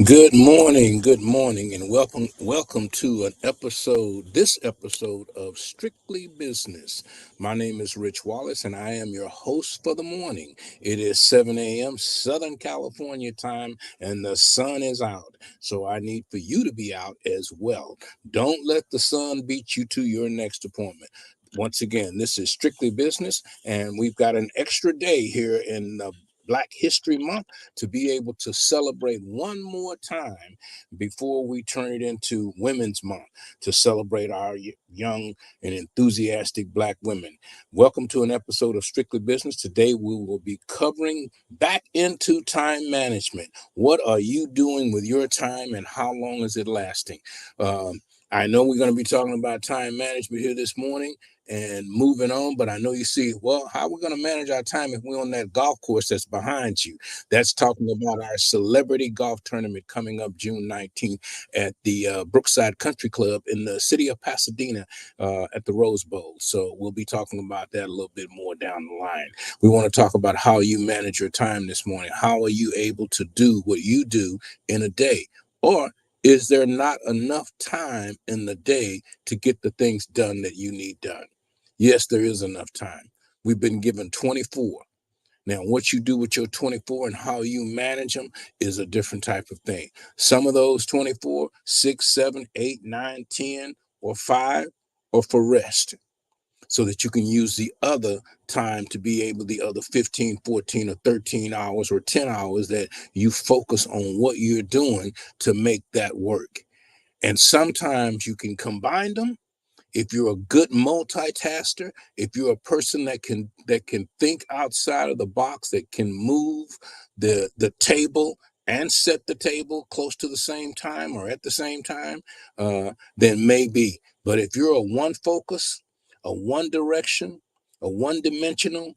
Good morning, and welcome to this episode of Strictly Business. My name is Rich Wallace, and I am your host for the morning. It is 7 a.m. Southern California time, and the sun is out. So I need for you to be out as well. Don't let the sun beat you to your next appointment. Once again, this is Strictly Business, and we've got an extra day here in Black History Month to be able to celebrate one more time before we turn it into Women's Month to celebrate our young and enthusiastic Black women. Welcome to an episode of Strictly Business. Today we will be covering back into time management. What are you doing with your time and how long is it lasting? I know we're going to be talking about time management here this morning and moving on, but I know you see, well, how are we going to manage our time if we're on that golf course that's behind you? That's talking about our celebrity golf tournament coming up June 19th at the Brookside Country Club in the city of Pasadena at the Rose Bowl. So we'll be talking about that a little bit more down the line. We want to talk about how you manage your time this morning. How are you able to do what you do in a day? Or is there not enough time in the day to get the things done that you need done? Yes, there is enough time. We've been given 24. Now, what you do with your 24 and how you manage them is a different type of thing. Some of those 24, 6, 7, 8, 9, 10, or 5 are for rest so that you can use the other time to be able, the other 15, 14, or 13 hours or 10 hours that you focus on what you're doing to make that work. And sometimes you can combine them if you're a good multitasker, if you're a person that can think outside of the box, that can move the table and set the table close to the same time or at the same time, then maybe. But if you're a one focus, a one direction, a one dimensional,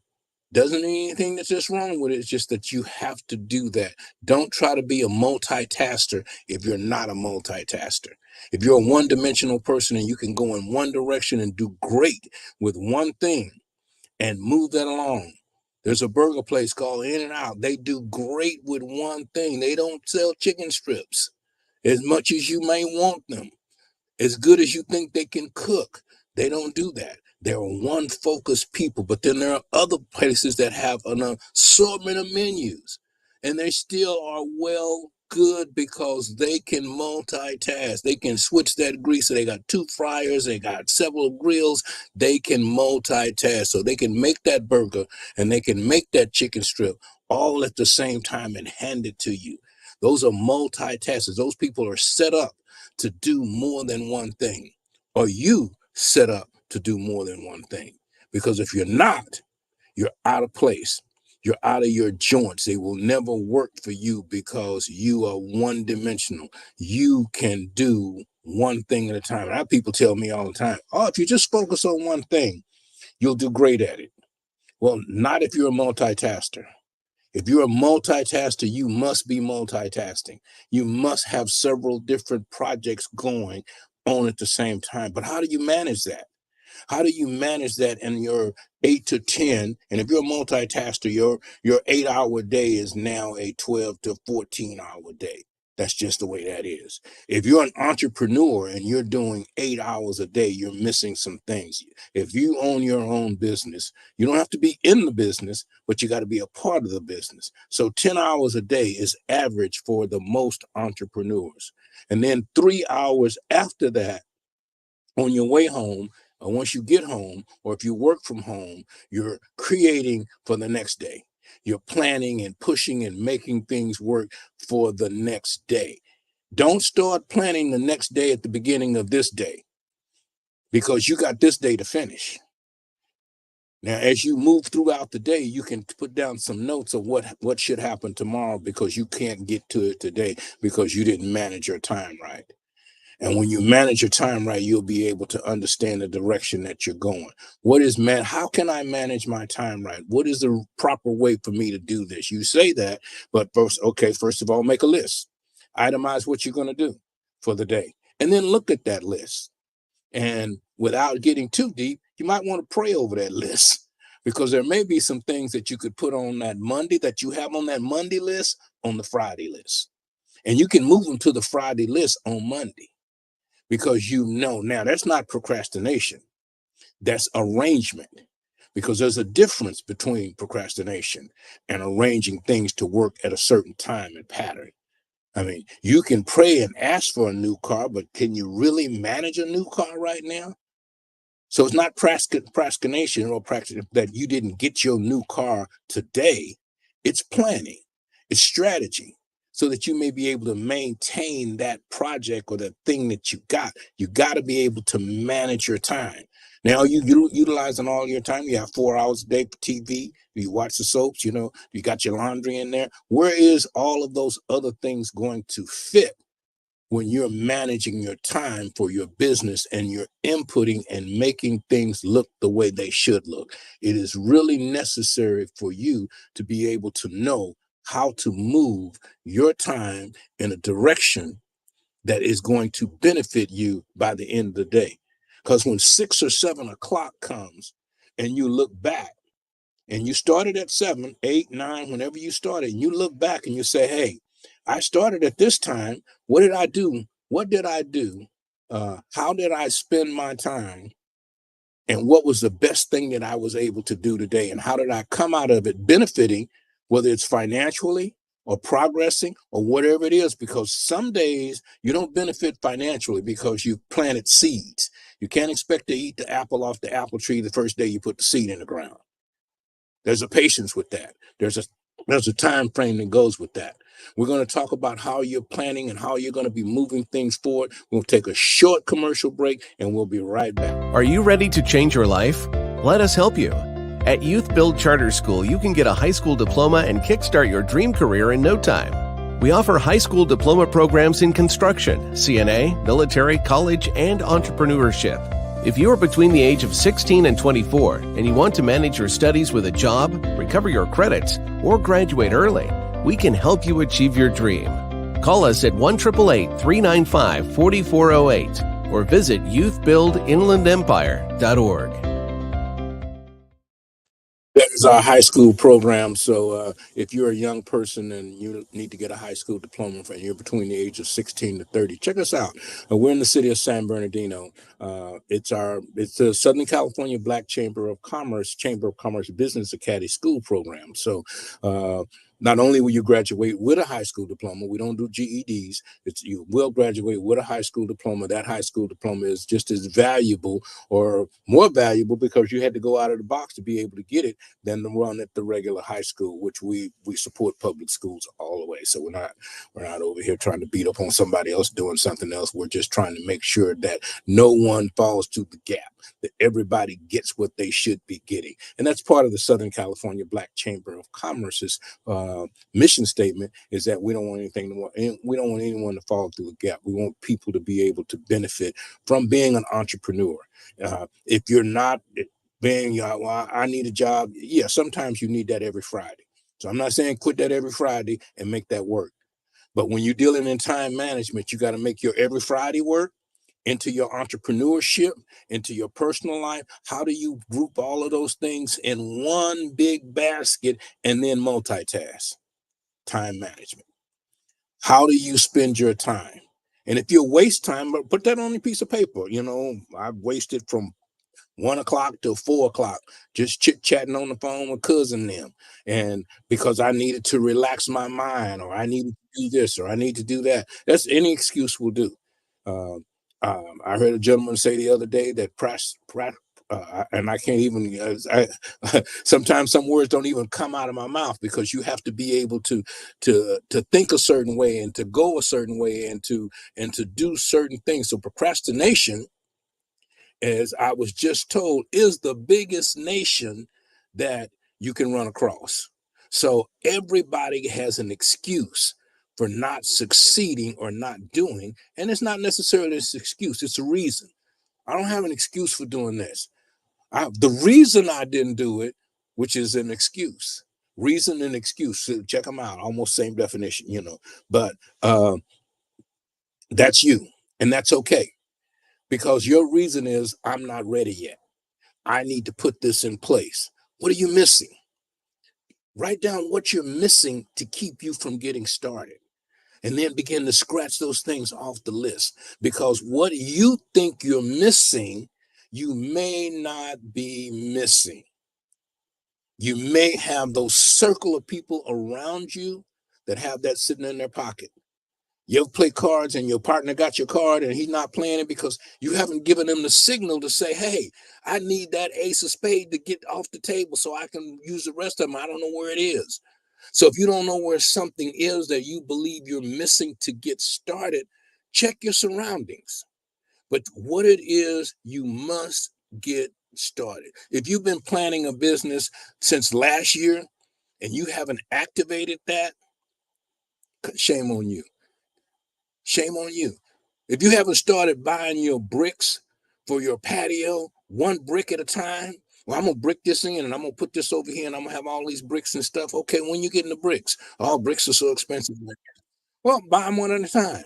doesn't mean anything that's just wrong with it. It's just that you have to do that. Don't try to be a multitasker if you're not a multitasker. If you're a one-dimensional person and you can go in one direction and do great with one thing and move that along. There's a burger place called In-N-Out. They do great with one thing. They don't sell chicken strips as much as you may want them, as good as you think they can cook. They don't do that. They're one focused people, but then there are other places that have an assortment of menus and they still are well good because they can multitask. They can switch that grease. So they got 2 fryers, they got several grills. They can multitask. So they can make that burger and they can make that chicken strip all at the same time and hand it to you. Those are multitaskers. Those people are set up to do more than one thing. Are you set up to do more than one thing? Because if you're not, you're out of place. You're out of your joints. They will never work for you because you are one dimensional. You can do one thing at a time. And I have people tell me all the time, oh, if you just focus on one thing, you'll do great at it. Well, not if you're a multitasker. If you're a multitasker, you must be multitasking. You must have several different projects going on at the same time. But how do you manage that? How do you manage that in your 8 to 10? And if you're a multitasker, your 8-hour day is now a 12 to 14-hour day. That's just the way that is. If you're an entrepreneur and you're doing 8 hours a day, you're missing some things. If you own your own business, you don't have to be in the business, but you got to be a part of the business. So 10 hours a day is average for the most entrepreneurs. And then 3 hours after that, on your way home, or once you get home, or if you work from home, you're creating for the next day. You're planning and pushing and making things work for the next day. Don't start planning the next day at the beginning of this day because you got this day to finish. Now, as you move throughout the day, you can put down some notes of what should happen tomorrow because you can't get to it today because you didn't manage your time right. And when you manage your time right, you'll be able to understand the direction that you're going. How can I manage my time right? What is the proper way for me to do this? You say that, but first of all, make a list. Itemize what you're going to do for the day. And then look at that list. And without getting too deep, you might want to pray over that list because there may be some things that you could put on that Monday that you have on that Monday list on the Friday list. And you can move them to the Friday list on Monday because you know now that's not procrastination, that's arrangement. Because there's a difference between procrastination and arranging things to work at a certain time and pattern. I mean, you can pray and ask for a new car, but can you really manage a new car right now? So it's not procrastination or practice that you didn't get your new car today. It's planning, it's strategy, so that you may be able to maintain that project or that thing that you got. You got to be able to manage your time. Now you utilizing all your time. You have 4 hours a day for TV. You watch the soaps. You got your laundry in there. Where is all of those other things going to fit when you're managing your time for your business and you're inputting and making things look the way they should look? It is really necessary for you to be able to know how to move your time in a direction that is going to benefit you by the end of the day. Because when 6 or 7 o'clock comes and you look back, and you started at 7, 8, 9, whenever you started, and you look back and you say, hey, I started at this time. What did I do? What did I do? How did I spend my time? And what was the best thing that I was able to do today? And how did I come out of it benefiting, whether it's financially or progressing or whatever it is? Because some days you don't benefit financially because you planted seeds. You can't expect to eat the apple off the apple tree the first day you put the seed in the ground. There's a patience with that. There's a time frame that goes with that. We're going to talk about how you're planning and how you're going to be moving things forward. We'll take a short commercial break and we'll be right back. Are you ready to change your life? Let us help you. At Youth Build Charter School, you can get a high school diploma and kickstart your dream career in no time. We offer high school diploma programs in construction, CNA, military, college, and entrepreneurship. If you are between the age of 16 and 24 and you want to manage your studies with a job, recover your credits, or graduate early, we can help you achieve your dream. Call us at 1-888-395-4408 or visit youthbuildinlandempire.org. That is our high school program. So if you're a young person and you need to get a high school diploma and you're between the age of 16 to 30, check us out. We're in the city of San Bernardino. It's the Southern California Black Chamber of Commerce Business Academy School Program. So not only will you graduate with a high school diploma, we don't do GEDs. You will graduate with a high school diploma. That high school diploma is just as valuable or more valuable because you had to go out of the box to be able to get it than the one at the regular high school, which we support public schools all the way. So we're not over here trying to beat up on somebody else doing something else. We're just trying to make sure that no one falls through the gap, that everybody gets what they should be getting. And that's part of the Southern California Black Chamber of Commerce's mission statement, is that we don't want anyone to fall through the gap. We want people to be able to benefit from being an entrepreneur. If you're not being, well, I need a job. Yeah, sometimes you need that every Friday. So I'm not saying quit that every Friday and make that work. But when you're dealing in time management, you got to make your every Friday work into your entrepreneurship, into your personal life. How do you group all of those things in one big basket and then multitask? Time management. How do you spend your time? And if you waste time, put that on a piece of paper. I've wasted from 1 o'clock till 4 o'clock, just chit chatting on the phone with cousin them. And because I needed to relax my mind, or I needed to do this, or I need to do that. That's any excuse will do. Uh, I heard a gentleman say the other day that and I can't even, sometimes some words don't even come out of my mouth because you have to be able to think a certain way and to go a certain way and to do certain things. So procrastination, as I was just told, is the biggest nation that you can run across. So everybody has an excuse for not succeeding or not doing, and it's not necessarily an excuse, it's a reason. I don't have an excuse for doing this. The reason I didn't do it, which is an excuse. Reason and excuse, so check them out, almost same definition, but that's you, and that's okay. Because your reason is, I'm not ready yet. I need to put this in place. What are you missing? Write down what you're missing to keep you from getting started. and then begin to scratch those things off the list, because what you think you're missing, you may not be missing. You may have those circle of people around you that have that sitting in their pocket. You ever play cards and your partner got your card and he's not playing it because you haven't given him the signal to say, hey, I need that ace of spade to get off the table so I can use the rest of them. I don't know where it is. So if you don't know where something is that you believe you're missing to get started, check your surroundings. But what it is, you must get started. If you've been planning a business since last year and you haven't activated that, shame on you. Shame on you. If you haven't started buying your bricks for your patio, one brick at a time, well, I'm going to brick this in and I'm going to put this over here and I'm going to have all these bricks and stuff. Okay, when you getting the bricks? All bricks are so expensive. Well, buy them one at a time.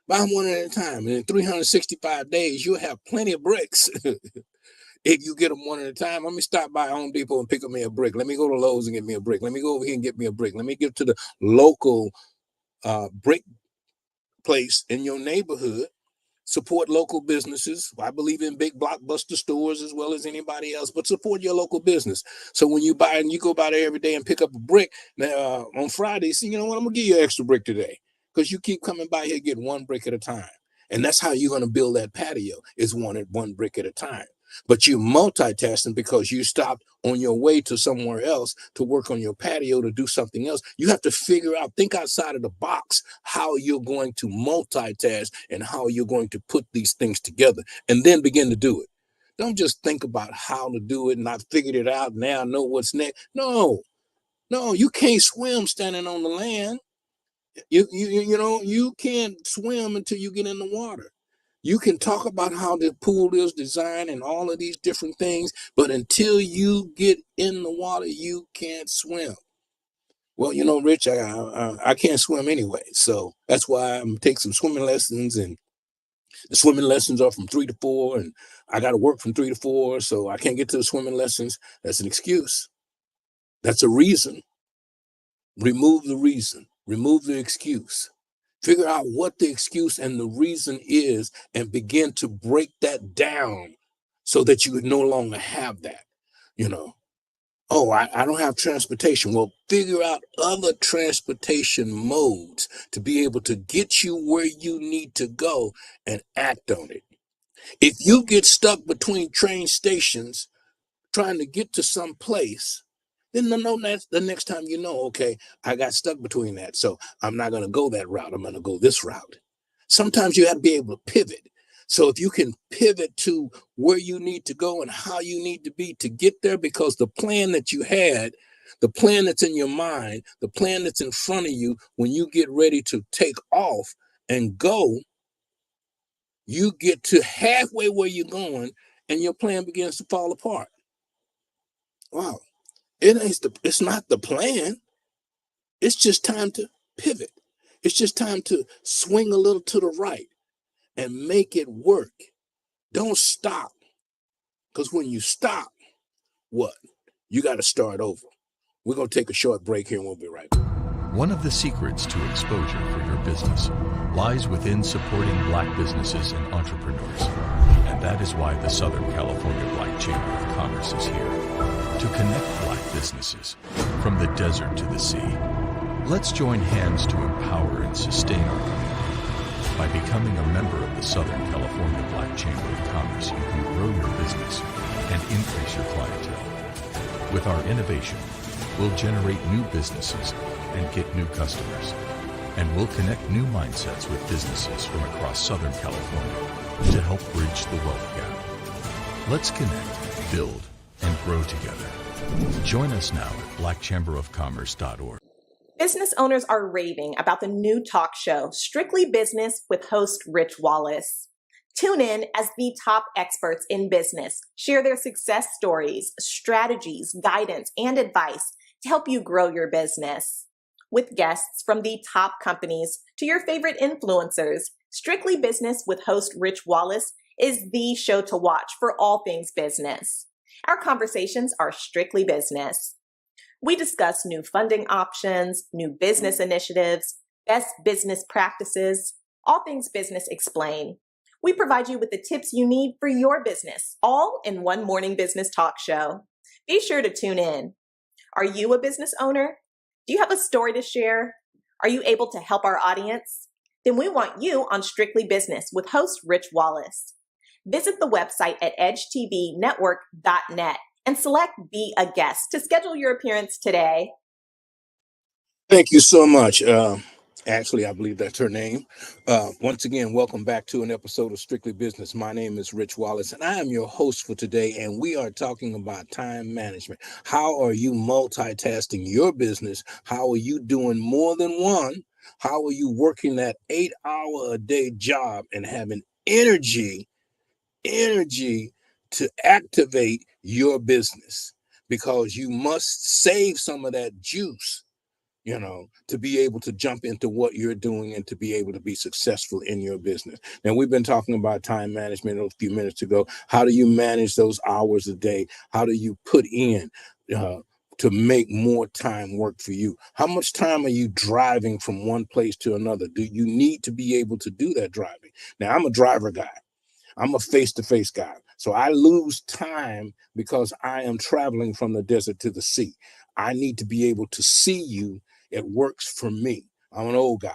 Buy them one at a time. And in 365 days, you'll have plenty of bricks. If you get them one at a time. Let me stop by Home Depot and pick up me a brick. Let me go to Lowe's and get me a brick. Let me go over here and get me a brick. Let me give to the local brick place in your neighborhood. Support local businesses. I believe in big blockbuster stores as well as anybody else, but support your local business. So when you buy and you go by there every day and pick up a brick on Friday, see, you know what, I'm gonna give you an extra brick today because you keep coming by here getting one brick at a time. And that's how you're going to build that patio, is one brick at a time. But you're multitasking because you stopped on your way to somewhere else to work on your patio to do something else. You have to figure out, think outside of the box, how you're going to multitask and how you're going to put these things together and then begin to do it. Don't just think about how to do it and I figured it out. Now I know what's next. No, you can't swim standing on the land. You can't swim until you get in the water. You can talk about how the pool is designed and all of these different things, but until you get in the water, you can't swim. Well, Rich, I can't swim anyway, so that's why I'm taking some swimming lessons, and the swimming lessons are from 3 to 4, and I got to work from 3 to 4, so I can't get to the swimming lessons. That's an excuse. That's a reason. Remove the reason. Remove the excuse. Figure out what the excuse and the reason is and begin to break that down so that you would no longer have that. Oh, I don't have transportation. Well, figure out other transportation modes to be able to get you where you need to go and act on it. If you get stuck between train stations trying to get to some place, then the next time okay, I got stuck between that, so I'm not going to go that route. I'm going to go this route. Sometimes you have to be able to pivot. So if you can pivot to where you need to go and how you need to be to get there, because the plan that you had, the plan that's in your mind, the plan that's in front of you, when you get ready to take off and go, you get to halfway where you're going and your plan begins to fall apart. Wow. It's not the plan. It's just time to pivot. It's just time to swing a little to the right and make it work. Don't stop. Because when you stop, what? You got to start over. We're going to take a short break here and we'll be right back. One of the secrets to exposure for your business lies within supporting Black businesses and entrepreneurs. And that is why the Southern California Black Chamber of Commerce is here to connect Black businesses from the desert to the sea. Let's join hands to empower and sustain our community. By becoming a member of the Southern California Black Chamber of Commerce, you can grow your business and increase your clientele. With our innovation, we'll generate new businesses and get new customers. And we'll connect new mindsets with businesses from across Southern California to help bridge the wealth gap. Let's connect, build, and grow together. Join us now at blackchamberofcommerce.org. Business owners are raving about the new talk show, Strictly Business, with host Rich Wallace. Tune in as the top experts in business share their success stories, strategies, guidance, and advice to help you grow your business. With guests from the top companies to your favorite influencers, Strictly Business with host Rich Wallace is the show to watch for all things business. Our conversations are strictly business. We discuss new funding options, new business initiatives, best business practices, all things business explained. We provide you with the tips you need for your business, all in one morning business talk show. Be sure to tune in. Are you a business owner? Do you have a story to share? Are you able to help our audience? Then we want you on Strictly Business with host Rich Wallace. Visit the website at edgetvnetwork.net and select Be a Guest to schedule your appearance today. Thank you so much. Actually, I believe that's her name. Once again, welcome back to an episode of Strictly Business. My name is Rich Wallace, and I am your host for today, and we are talking about time management. How are you multitasking your business? How are you doing more than one? How are you working that 8-hour-a-day job and having energy to activate your business? Because you must save some of that juice, to be able to jump into what you're doing and to be able to be successful in your business. Now, we've been talking about time management a few minutes ago. How do you manage those hours a day? How do you put in to make more time work for you? How much time are you driving from one place to another? Do you need to be able to do that driving? Now, I'm a driver guy. I'm a face-to-face guy. So I lose time because I am traveling from the desert to the sea. I need to be able to see you. It works for me. I'm an old guy.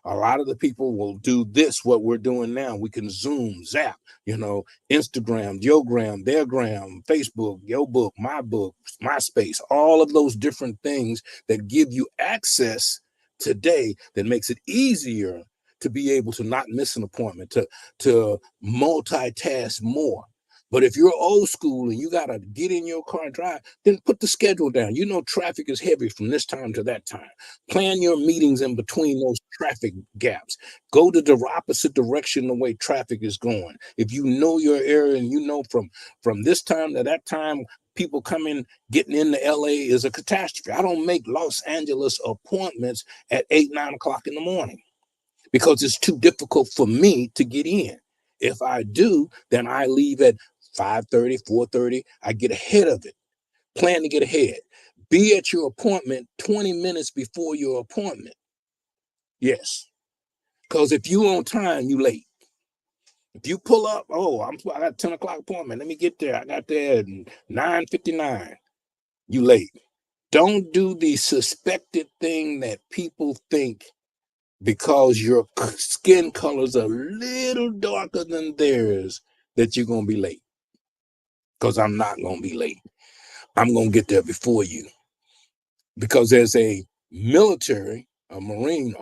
A lot of the people will do this, what we're doing now. We can Zoom, Zap, Instagram, Yogram, Theirgram, Facebook, Yo Book, My Book, MySpace, all of those different things that give you access today that makes it easier to be able to not miss an appointment, to multitask more. But if you're old school and you got to get in your car and drive, then put the schedule down. Traffic is heavy from this time to that time. Plan your meetings in between those traffic gaps. Go to the opposite direction the way traffic is going. If you know your area and from this time to that time, people getting into LA is a catastrophe. I don't make Los Angeles appointments at 8, 9 o'clock in the morning, because it's too difficult for me to get in. If I do, then I leave at 5:30, 4:30. I get ahead of it. Plan to get ahead. Be at your appointment 20 minutes before your appointment. Yes. Because if you on time, you late. If you pull up, I got a 10 o'clock appointment. Let me get there. I got there at 9:59. You late. Don't do the suspected thing that people think because your skin color's a little darker than theirs that you're going to be late. Because I'm not going to be late. I'm going to get there before you. Because as a military, a Marine,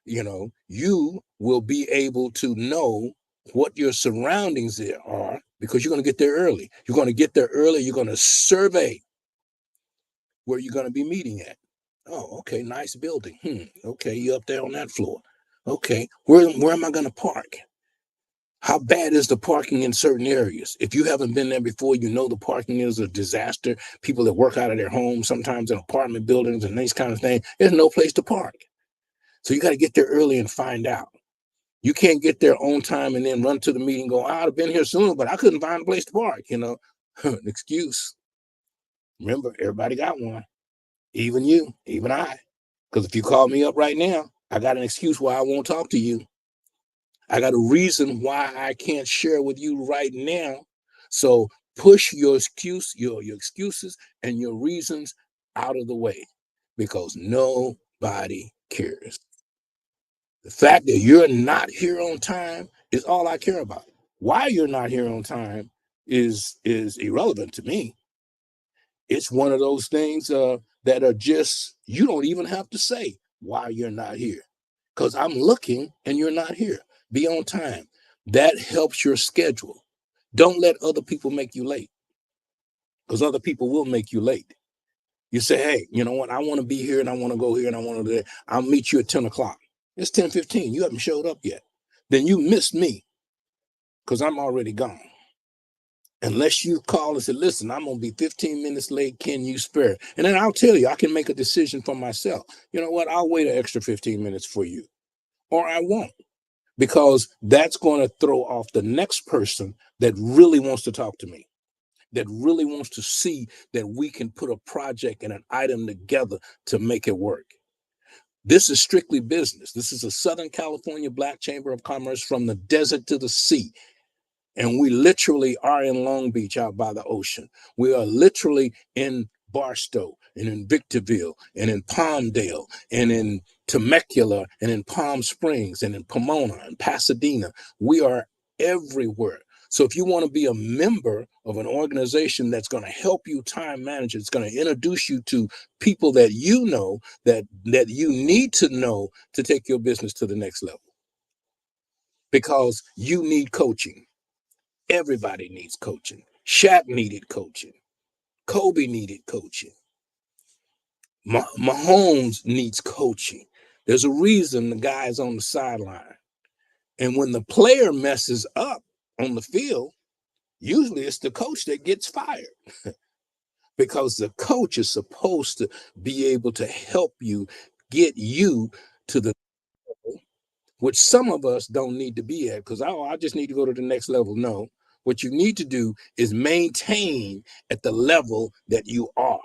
you will be able to know what your surroundings there are, because you're going to get there early. You're going to get there early. You're going to survey where you're going to be meeting at. Oh, okay, nice building. Okay, you up there on that floor. Okay, where am I going to park? How bad is the parking in certain areas? If you haven't been there before, the parking is a disaster. People that work out of their homes, sometimes in apartment buildings and these kind of things, there's no place to park. So you got to get there early and find out. You can't get there on time and then run to the meeting and go, I'd have been here sooner, but I couldn't find a place to park, An excuse. Remember, everybody got one. Even you, even I. Because if you call me up right now, I got an excuse why I won't talk to you. I got a reason why I can't share with you right now. So push your excuses and your reasons out of the way, because nobody cares. The fact that you're not here on time is all I care about. Why you're not here on time is irrelevant to me. It's one of those things that are just, you don't even have to say why you're not here, because I'm looking and you're not here. Be on time. That helps your schedule. Don't let other people make you late, because other people will make you late. You say, hey, you know what? I want to be here and I want to go here and I want to do that. I'll meet you at 10 o'clock. It's 10:15. You haven't showed up yet. Then you missed me, because I'm already gone. Unless you call and say, listen, I'm going to be 15 minutes late. Can you spare? And then I'll tell you, I can make a decision for myself. You know what? I'll wait an extra 15 minutes for you, or I won't, because that's going to throw off the next person that really wants to talk to me, that really wants to see that we can put a project and an item together to make it work. This is strictly business. This is a Southern California Black Chamber of Commerce, from the desert to the sea. And we literally are in Long Beach out by the ocean. We are literally in Barstow and in Victorville and in Palmdale and in Temecula and in Palm Springs and in Pomona and Pasadena. We are everywhere. So if you want to be a member of an organization that's going to help you time manage, it's going to introduce you to people that you know, that you need to know to take your business to the next level, because you need coaching. Everybody needs coaching. Shaq needed coaching. Kobe needed coaching. Mahomes needs coaching. There's a reason the guy's on the sideline. And when the player messes up on the field, usually it's the coach that gets fired because the coach is supposed to be able to help you get you to the level, which some of us don't need to be at, because I just need to go to the next level. No. What you need to do is maintain at the level that you are.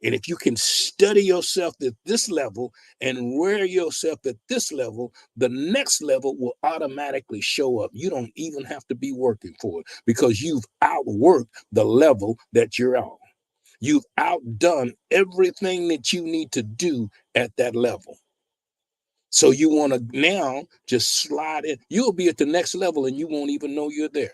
And if you can study yourself at this level and wear yourself at this level, the next level will automatically show up. You don't even have to be working for it, because you've outworked the level that you're on. You've outdone everything that you need to do at that level. So you want to now just slide in. You'll be at the next level and you won't even know you're there.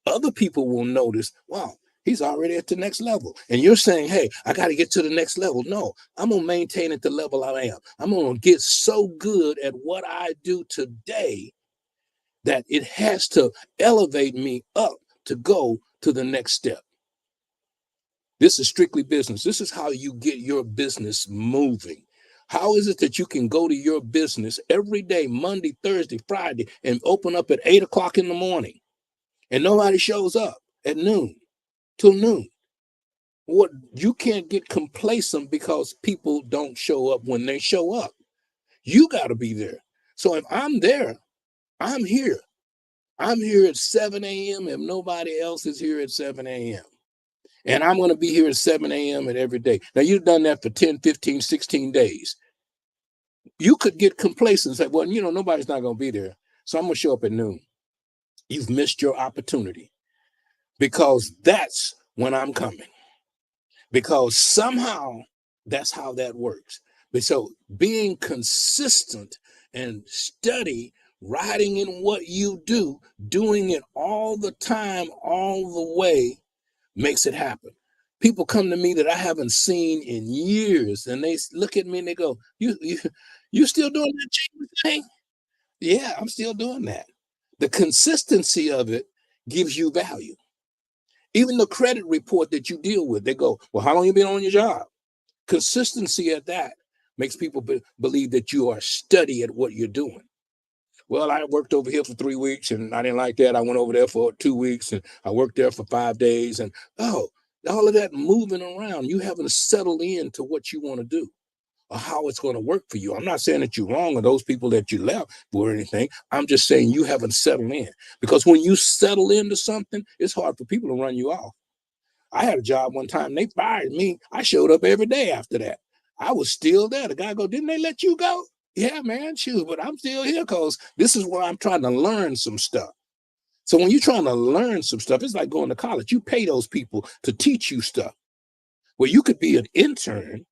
Other people will notice, wow, he's already at the next level. And you're saying, hey, I got to get to the next level. No, I'm going to maintain at the level I am. I'm going to get so good at what I do today that it has to elevate me up to go to the next step. This is strictly business. This is how you get your business moving. How is it that you can go to your business every day, Monday, Thursday, Friday, and open up at 8 o'clock in the morning and nobody shows up at noon till noon? What, you can't get complacent because people don't show up when they show up. You got to be there. So if I'm there, I'm here. I'm here at 7 a.m. if nobody else is here at 7 a.m. And I'm going to be here at 7 a.m. at every day. Now, you've done that for 10, 15, 16 days. You could get complacent and say, well, nobody's not going to be there, so I'm going to show up at noon. You've missed your opportunity, because that's when I'm coming. Because somehow that's how that works. But so being consistent and steady, riding in what you do, doing it all the time, all the way, makes it happen. People come to me that I haven't seen in years, and they look at me and they go, you still doing that chamber thing? Yeah, I'm still doing that. The consistency of it gives you value. Even the credit report that you deal with, they go, well, how long you been on your job? Consistency at that makes people believe that you are steady at what you're doing. Well, I worked over here for 3 weeks and I didn't like that. I went over there for 2 weeks and I worked there for 5 days. And all of that moving around, you haven't settled in to what you want to do or how it's going to work for you. I'm not saying that you're wrong or those people that you left or anything. I'm just saying you haven't settled in, because when you settle into something, it's hard for people to run you off. I had a job one time, they fired me. I showed up every day after that. I was still there. The guy go, didn't they let you go? Yeah, man, shoot, but I'm still here because this is where I'm trying to learn some stuff. So when you're trying to learn some stuff, it's like going to college. You pay those people to teach you stuff. Well, you could be an intern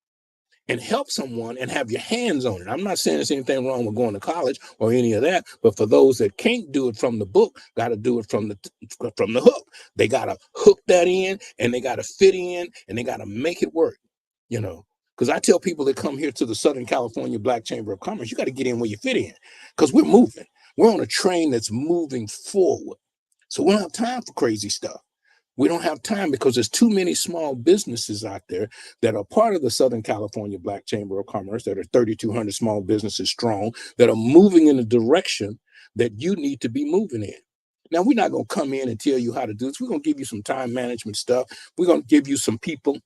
and help someone and have your hands on it. I'm not saying there's anything wrong with going to college or any of that, but for those that can't do it from the book, got to do it from the hook. They got to hook that in, and they got to fit in, and they got to make it work, because I tell people that come here to the Southern California Black Chamber of Commerce, you got to get in where you fit in, because we're moving. We're on a train that's moving forward. So we don't have time for crazy stuff. We don't have time because there's too many small businesses out there that are part of the Southern California Black Chamber of Commerce, that are 3,200 small businesses strong, that are moving in a direction that you need to be moving in. Now, we're not going to come in and tell you how to do this. We're going to give you some time management stuff. We're going to give you some people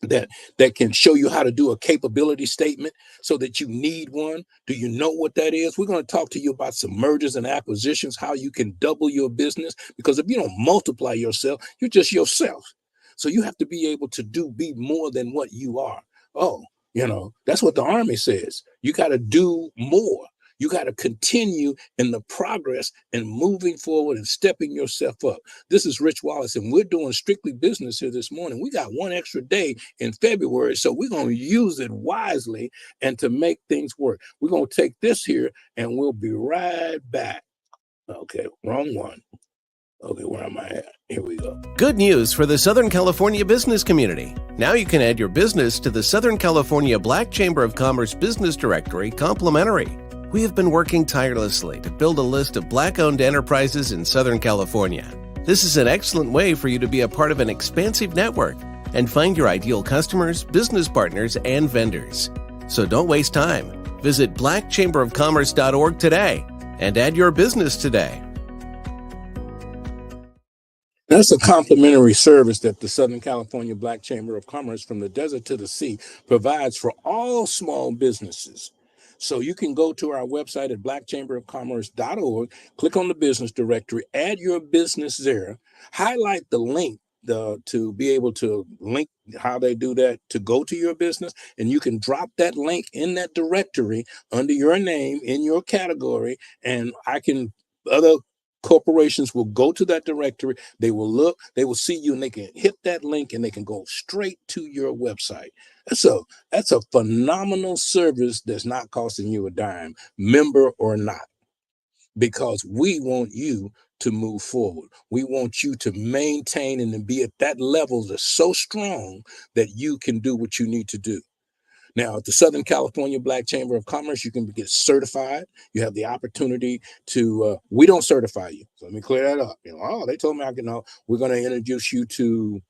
that can show you how to do a capability statement so that you need one. Do you know what that is? We're going to talk to you about some mergers and acquisitions, how you can double your business, because if you don't multiply yourself, you're just yourself. So you have to be able to be more than what you are. Oh, That's what the Army says. You got to do more. You got to continue in the progress and moving forward and stepping yourself up. This is Rich Wallace, and we're doing Strictly Business here this morning. We got one extra day in February, so we're going to use it wisely and to make things work. We're going to take this here, and we'll be right back. Okay, wrong one. Okay, where am I at? Here we go. Good news for the Southern California business community. Now you can add your business to the Southern California Black Chamber of Commerce Business Directory complimentary. We have been working tirelessly to build a list of Black-owned enterprises in Southern California. This is an excellent way for you to be a part of an expansive network and find your ideal customers, business partners, and vendors. So don't waste time. Visit blackchamberofcommerce.org today and add your business today. That's a complimentary service that the Southern California Black Chamber of Commerce, from the desert to the sea, provides for all small businesses. So you can go to our website at blackchamberofcommerce.org, click on the business directory, add your business there, highlight the link to be able to link how they do that to go to your business, and you can drop that link in that directory under your name in your category, and other corporations will go to that directory, they will look, they will see you, and they can hit that link and they can go straight to your website. That's a phenomenal service that's not costing you a dime, member or not, because we want you to move forward. We want you to maintain and to be at that level that's so strong that you can do what you need to do. Now, at the Southern California Black Chamber of Commerce, you can get certified. You have the opportunity to, we don't certify you. So let me clear that up. They told me I can know. We're going to introduce you to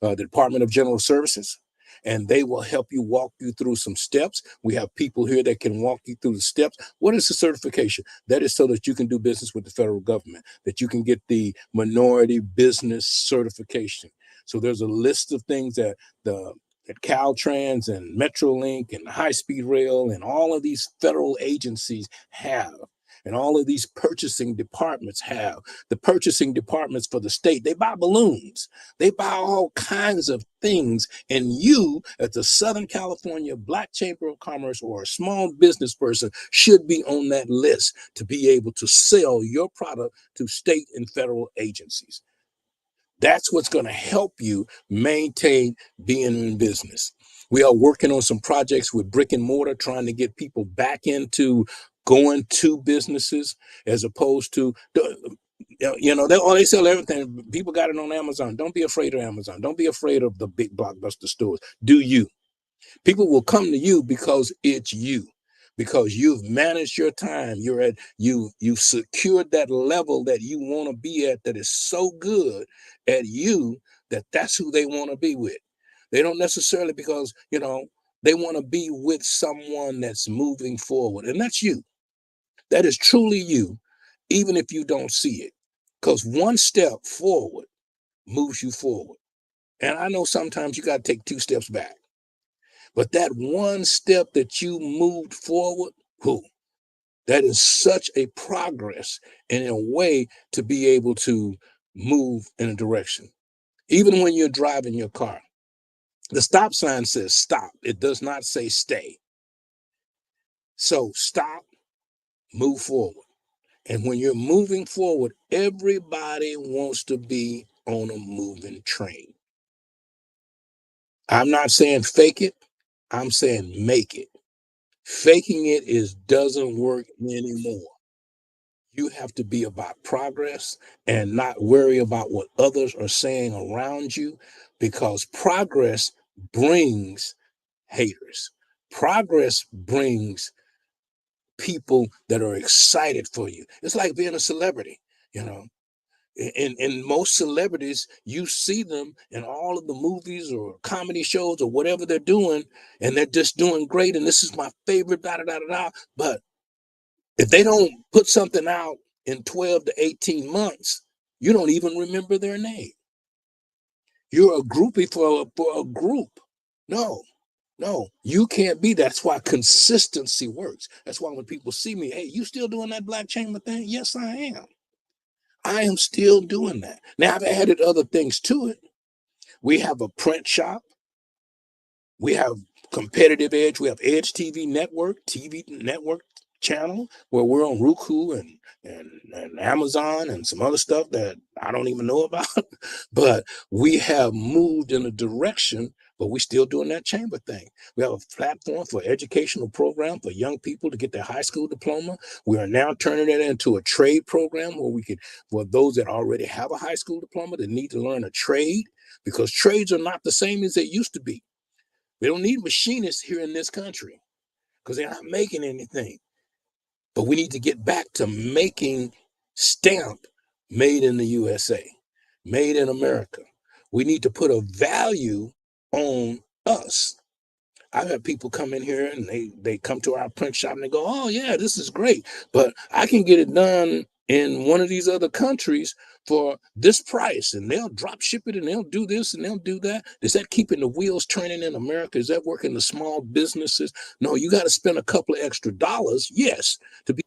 the Department of General Services, and they will help you walk you through some steps. We have people here that can walk you through the steps. What is the certification? That is so that you can do business with the federal government, that you can get the minority business certification. So there's a list of things that Caltrans and Metrolink and High Speed Rail and all of these federal agencies have, and all of these purchasing departments have. The purchasing departments for the state, they buy balloons, they buy all kinds of things, and you at the Southern California Black Chamber of Commerce or a small business person should be on that list to be able to sell your product to state and federal agencies. That's what's going to help you maintain being in business. We are working on some projects with brick and mortar, trying to get people back into going to businesses as opposed to, they sell everything. People got it on Amazon. Don't be afraid of Amazon. Don't be afraid of the big blockbuster stores. Do you? People will come to you because it's you. Because you've managed your time, you've secured that level that you want to be at, that is so good at you that's who they want to be with. They don't necessarily because they want to be with someone that's moving forward, and that's you. That is truly you, even if you don't see it, because one step forward moves you forward. And I know sometimes you got to take 2 steps back. But that one step that you moved forward, that is such a progress and a way to be able to move in a direction. Even when you're driving your car, the stop sign says stop. It does not say stay. So stop, move forward. And when you're moving forward, everybody wants to be on a moving train. I'm not saying fake it. I'm saying make it. Faking it doesn't work anymore. You have to be about progress and not worry about what others are saying around you, because progress brings haters. Progress brings people that are excited for you. It's like being a celebrity, In most celebrities, you see them in all of the movies or comedy shows or whatever they're doing, and they're just doing great. And this is my favorite, da da da da da. But if they don't put something out in 12 to 18 months, you don't even remember their name. You're a groupie for a group. No, you can't be. That's why consistency works. That's why when people see me, hey, you still doing that Black Chamber thing? Yes, I am. I am still doing that. Now, I've added other things to it. We have a print shop. We have competitive edge. We have Edge TV network channel where we're on Roku and Amazon and some other stuff that I don't even know about. But we have moved in a direction, but we're still doing that chamber thing. We have a platform for educational program for young people to get their high school diploma. We are now turning it into a trade program where we could, for those that already have a high school diploma that need to learn a trade, because trades are not the same as they used to be. We don't need machinists here in this country because they're not making anything. But we need to get back to making stamp made in the USA, made in America. We need to put a value on us. I've had people come in here and they come to our print shop and they go, oh yeah, this is great, but I can get it done in one of these other countries for this price, and they'll drop ship it and they'll do this and they'll do that. Is that keeping the wheels turning in America? Is that working the small businesses? No, you got to spend a couple of extra dollars, yes, to be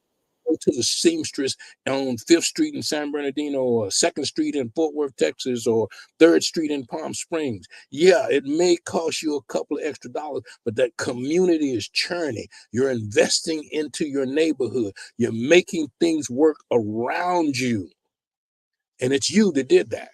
to the seamstress on 5th Street in San Bernardino, or 2nd Street in Fort Worth, Texas, or 3rd Street in Palm Springs. Yeah, it may cost you a couple of extra dollars, but that community is churning. You're investing into your neighborhood. You're making things work around you. And it's you that did that.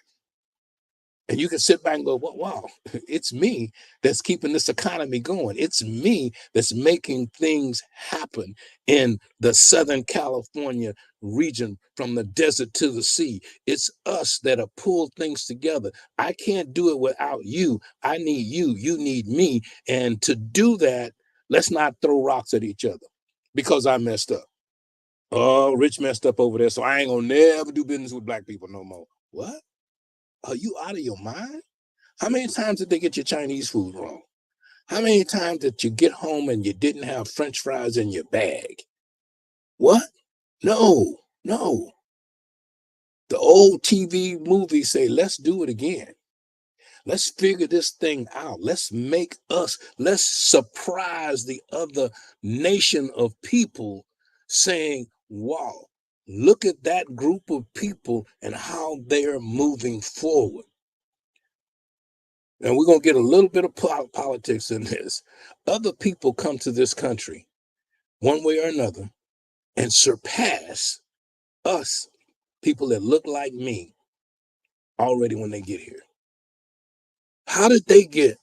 And you can sit back and go, well, wow, it's me that's keeping this economy going. It's me that's making things happen in the Southern California region from the desert to the sea. It's us that have pulled things together. I can't do it without you. I need you. You need me. And to do that, let's not throw rocks at each other because I messed up. Oh, Rich messed up over there, so I ain't gonna never do business with black people no more. What? Are you out of your mind? How many times did they get your Chinese food wrong? How many times did you get home and you didn't have French fries in your bag? What? No, no. The old TV movies say, let's do it again. Let's figure this thing out. Let's surprise the other nation of people saying, wow, look at that group of people and how they're moving forward. And we're going to get a little bit of politics in this. Other people come to this country, one way or another, and surpass us, people that look like me, already when they get here. How did they get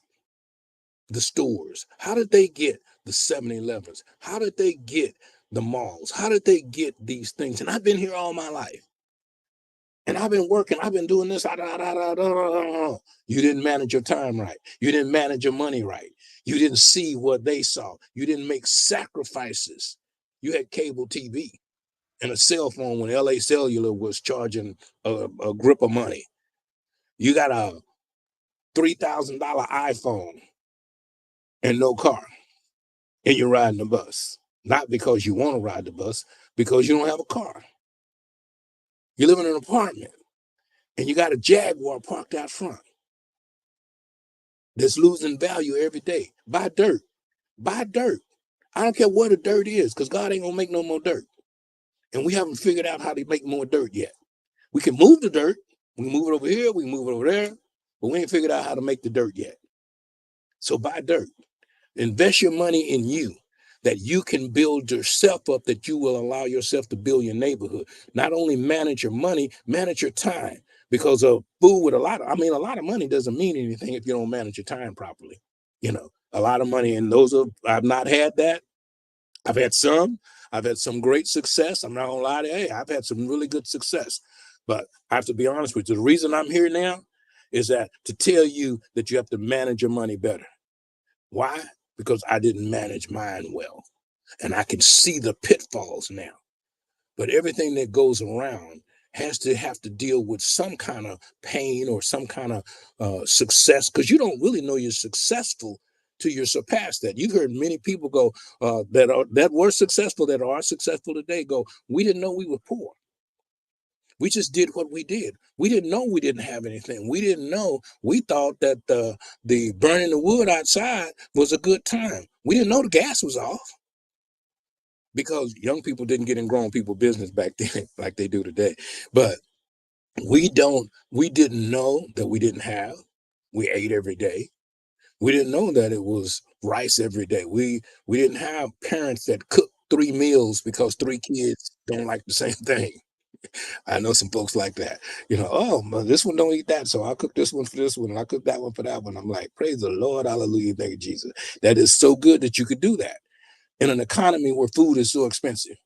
the stores? How did they get the 7-Elevens? How did they get the malls? How did they get these things? And I've been here all my life. And I've been working, I've been doing this. You didn't manage your time right. You didn't manage your money right. You didn't see what they saw. You didn't make sacrifices. You had cable TV and a cell phone when LA Cellular was charging a grip of money. You got a $3,000 iPhone and no car, and you're riding the bus. Not because you want to ride the bus, because you don't have a car. You live in an apartment and you got a Jaguar parked out front that's losing value every day. Buy dirt. Buy dirt. I don't care what the dirt is, because God ain't gonna make no more dirt. And we haven't figured out how to make more dirt yet. We can move the dirt. We can move it over here, we can move it over there, but we ain't figured out how to make the dirt yet. So buy dirt. Invest your money in you, that you can build yourself up, that you will allow yourself to build your neighborhood. Not only manage your money, manage your time. Because a fool with a lot of money doesn't mean anything if you don't manage your time properly. You know, a lot of money, and I've not had that. I've had some great success. I'm not gonna lie to you. Hey, I've had some really good success. But I have to be honest with you. The reason I'm here now is that to tell you that you have to manage your money better. Why? Because I didn't manage mine well. And I can see the pitfalls now. But everything that goes around has to deal with some kind of pain or some kind of success, because you don't really know you're successful till you surpass that. You've heard many people go that were successful, that are successful today, go, we didn't know we were poor. We just did what we did. We didn't know we didn't have anything. We didn't know. We thought that the burning the wood outside was a good time. We didn't know the gas was off, because young people didn't get in grown people business back then like they do today. But we didn't know that we didn't have. We ate every day. We didn't know that it was rice every day. We didn't have parents that cook 3 meals because 3 kids don't like the same thing. I know some folks like that. Oh, well, this one don't eat that, so I'll cook this one for this one, and I'll cook that one for that one. I'm like, praise the Lord, hallelujah, thank you, Jesus. That is so good that you could do that in an economy where food is so expensive.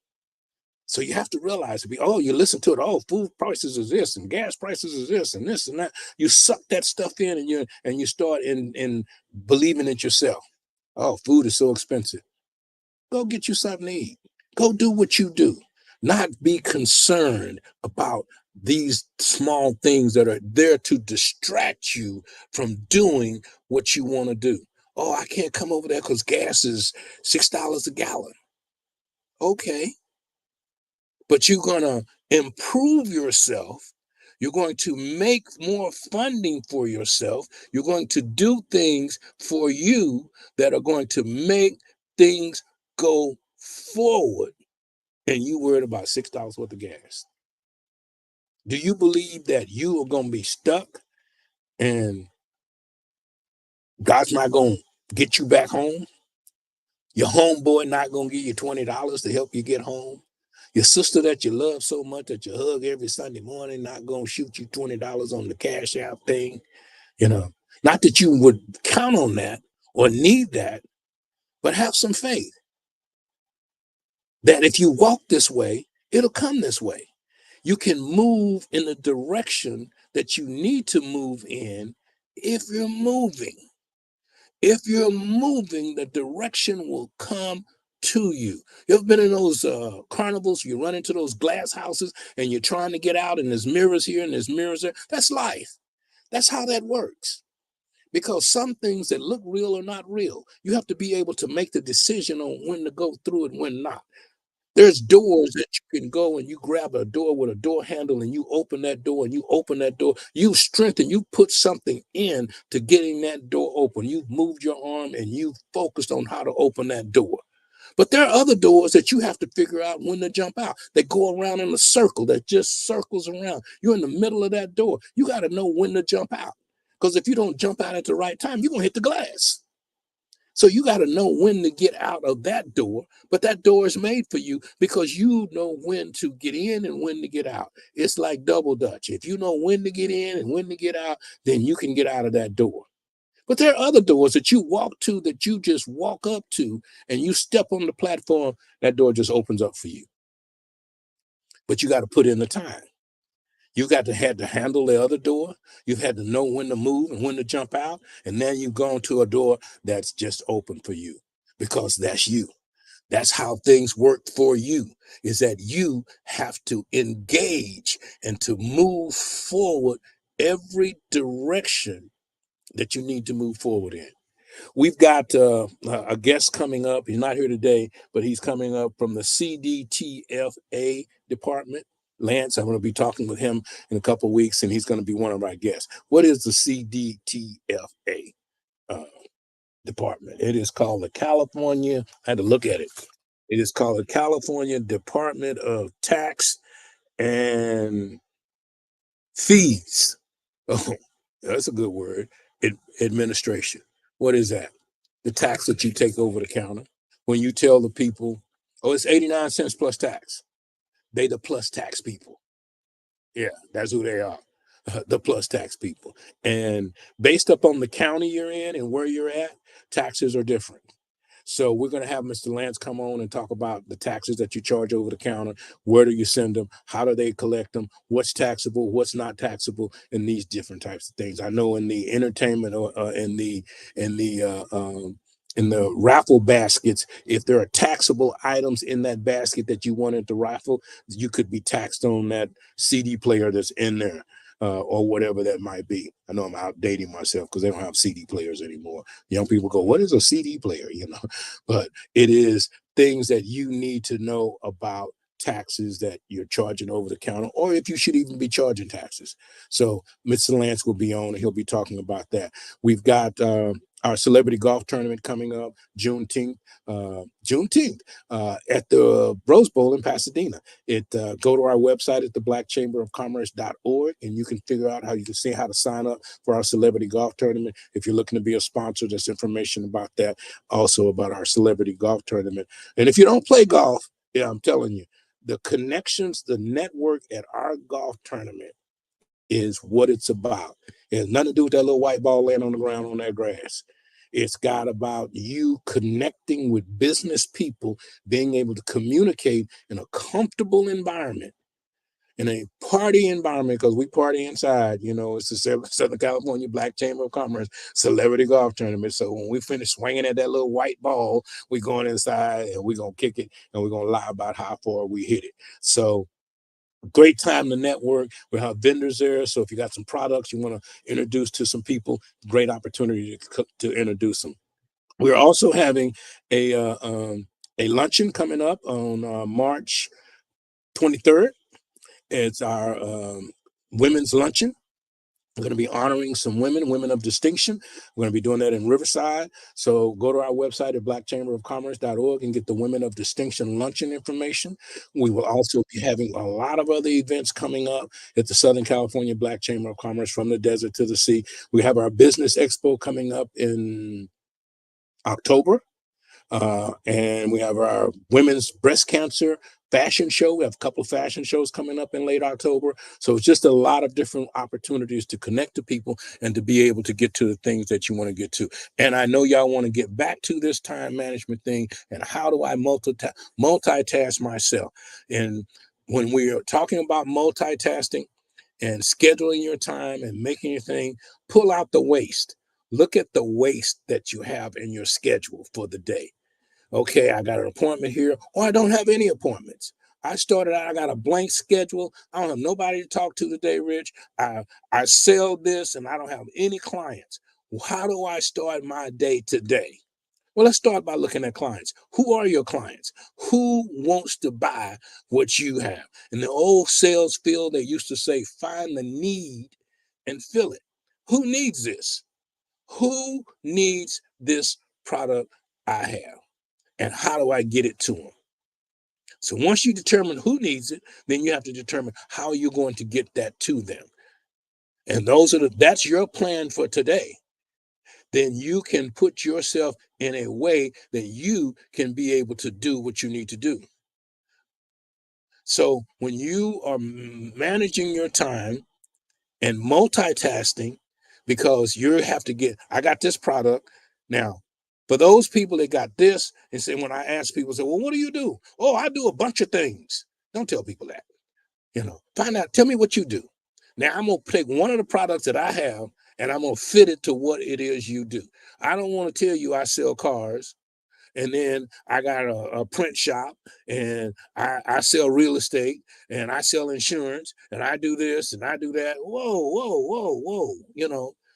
So you have to realize, you listen to it, food prices is this, and gas prices is this, and this and that. You suck that stuff in, and you start in believing it yourself. Oh, food is so expensive. Go get you something to eat. Go do what you do. Not be concerned about these small things that are there to distract you from doing what you want to do. Oh, I can't come over there because gas is $6 a gallon. Okay. But you're going to improve yourself. You're going to make more funding for yourself. You're going to do things for you that are going to make things go forward. And you worried about $6 worth of gas. Do you believe that you are going to be stuck and God's not going to get you back home? Your homeboy not going to give you $20 to help you get home? Your sister that you love so much that you hug every Sunday morning, not going to shoot you $20 on the Cash App thing? Not that you would count on that or need that, but have some faith that if you walk this way, it'll come this way. You can move in the direction that you need to move in if you're moving. If you're moving, the direction will come to you. You ever been in those carnivals? You run into those glass houses and you're trying to get out, and there's mirrors here and there's mirrors there. That's life. That's how that works. Because some things that look real are not real. You have to be able to make the decision on when to go through it and when not. There's doors that you can go and you grab a door with a door handle and you open that door and you open that door. You strengthen, you put something in to getting that door open. You've moved your arm and you focused on how to open that door. But there are other doors that you have to figure out when to jump out. They go around in a circle that just circles around. You're in the middle of that door. You got to know when to jump out. Because if you don't jump out at the right time, you're going to hit the glass. So you got to know when to get out of that door, but that door is made for you because you know when to get in and when to get out. It's like double dutch. If you know when to get in and when to get out, then you can get out of that door. But there are other doors that you walk to, that you just walk up to, and you step on the platform, that door just opens up for you. But you got to put in the time. You've got to have to handle the other door. You've had to know when to move and when to jump out. And then you've gone to a door that's just open for you because that's you. That's how things work for you, is that you have to engage and to move forward every direction that you need to move forward in. We've got a guest coming up. He's not here today, but he's coming up from the CDTFA department. Lance, I'm going to be talking with him in a couple of weeks, and he's going to be one of our guests. What is the CDTFA department? It is called the California, I had to look at it. It is called the California Department of Tax and Fees. Oh, that's a good word. Administration. What is that? The tax that you take over the counter. When you tell the people, oh, it's 89 cents plus tax. They the plus tax people. Yeah, that's who they are. The plus tax people. And based upon the county you're in and where you're at, taxes are different. So we're going to have Mr. Lance come on and talk about the taxes that you charge over the counter. Where do you send them? How do they collect them? What's taxable? What's not taxable? And these different types of things. I know in the entertainment or in the raffle baskets, if there are taxable items in that basket that you wanted to raffle, you could be taxed on that CD player that's in there. Or whatever that might be. I know I'm outdating myself because they don't have CD players anymore. Young people go, what is a CD player? But it is things that you need to know about taxes that you're charging over the counter, or if you should even be charging taxes. So Mr. Lance will be on and he'll be talking about that. We've got our celebrity golf tournament coming up Juneteenth at the Rose Bowl in Pasadena. Go to our website at theblackchamberofcommerce.org, and you can figure out how you can see how to sign up for our celebrity golf tournament. If you're looking to be a sponsor, there's information about that, also about our celebrity golf tournament. And if you don't play golf, yeah, I'm telling you, the connections, the network at our golf tournament is what it's about. It has nothing to do with that little white ball laying on the ground on that grass. It's got about you connecting with business people, being able to communicate in a comfortable environment, in a party environment, because we party inside. It's the Southern California Black Chamber of Commerce Celebrity Golf Tournament. So when we finish swinging at that little white ball, we're going inside and we're going to kick it, and we're going to lie about how far we hit it. So great time to network. We have vendors there, so if you got some products you want to introduce to some people, great opportunity to introduce them. We're also having a luncheon coming up on March 23rd. It's our women's luncheon. We're going to be honoring some women of distinction. We're going to be doing that in Riverside. So go to our website at blackchamberofcommerce.org and get the Women of Distinction luncheon information. We will also be having a lot of other events coming up at the Southern California Black Chamber of Commerce, from the desert to the sea. We have our business expo coming up in October. And we have our women's breast cancer fashion show. We have a couple of fashion shows coming up in late October. So it's just a lot of different opportunities to connect to people and to be able to get to the things that you want to get to. And I know y'all want to get back to this time management thing and how do I multitask myself. And when we are talking about multitasking and scheduling your time and making your thing, pull out the waste. Look at the waste that you have in your schedule for the day. Okay, I got an appointment here, or I don't have any appointments. I started out, I got a blank schedule. I don't have nobody to talk to today, Rich. I sell this and I don't have any clients. Well, how do I start my day today? Well, let's start by looking at clients. Who are your clients? Who wants to buy what you have? In the old sales field, they used to say, find the need and fill it. Who needs this? Who needs this product I have? And how do I get it to them? So once you determine who needs it, then you have to determine how you're going to get that to them. And that's your plan for today. Then you can put yourself in a way that you can be able to do what you need to do. So when you are managing your time and multitasking, because you have to I got this product now. For those people that got this, and say, when I ask people, say, well, what do you do? Oh, I do a bunch of things. Don't tell people that. Find out, tell me what you do. Now I'm going to take one of the products that I have and I'm going to fit it to what it is you do. I don't want to tell you I sell cars, and then I got a print shop, and I sell real estate, and I sell insurance, and I do this and I do that. Whoa, whoa, whoa, whoa.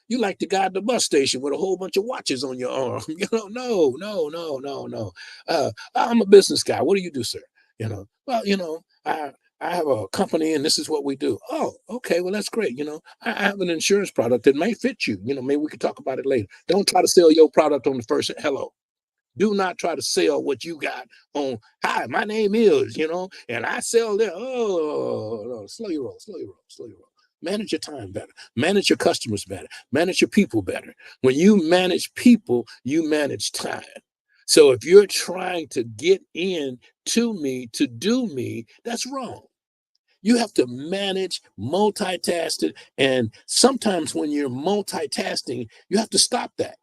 You like the guy at the bus station with a whole bunch of watches on your arm. No. I'm a business guy. What do you do, sir? Well, I have a company and this is what we do. Oh, okay. Well, that's great. I have an insurance product that may fit you. Maybe we could talk about it later. Don't try to sell your product on the first hello. Do not try to sell what you got on. Hi, my name is, and I sell that. Oh, no, slow your roll. Manage your time better. Manage your customers better. Manage your people better. When you manage people, you manage time. So if you're trying to get in to me to do me, that's wrong. You have to manage, multitask it. And sometimes when you're multitasking, you have to stop that,